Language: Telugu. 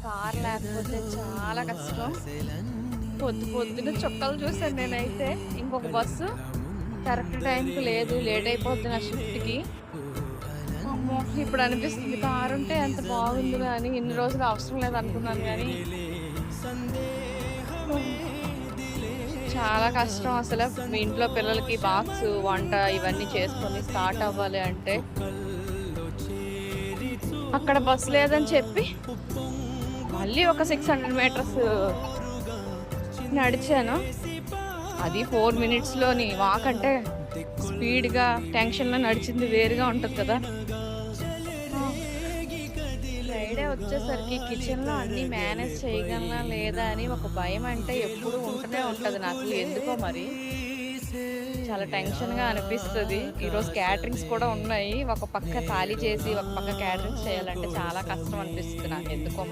కార్ లేకపోతే చాలా కష్టం. పొద్దున చుక్కలు చూసాను నేనైతే. ఇంకొక బస్సు కరెక్ట్ టైంకి లేదు, లేట్ అయిపోద్ది నా షిఫ్ట్‌కి. అమ్మో! ఇప్పుడు అనిపిస్తుంది కార్ ఉంటే ఎంత బాగుండు అని. ఇన్ని రోజులు అవసరం లేదనుకున్నాను గానీ చాలా కష్టం అసల. మీ ఇంట్లో పిల్లలకి బాక్స్, వంట ఇవన్నీ చేసుకొని స్టార్ట్ అవ్వాలి అంటే. అక్కడ బస్ లేదని చెప్పి మళ్ళీ ఒక 600 మీటర్స్ నడిచాను. అది 4 మినిట్స్‌లోని వాక్ అంటే స్పీడ్‌గా, టెన్షన్‌లో నడిచింది వేరుగా ఉంటది కదా! ఫ్రైడే వచ్చేసరికి కిచెన్‌లో అన్నీ మేనేజ్ చేయగలనా లేదా అని ఒక భయం అంటే ఎప్పుడూ ఉంటూనే ఉంటది నాకు. ఎందుకో మరి. చాలా టెన్షన్‌గా అనిపిస్తది. ఈరోజు క్యాటరింగ్స్ కూడా ఉన్నాయి. ఒక పక్క ఖాళీ చేసి, ఒక పక్క క్యాటరింగ్స్ చేయాలంటే చాలా కష్టం అనిపిస్తది నాకెందుకో మరి.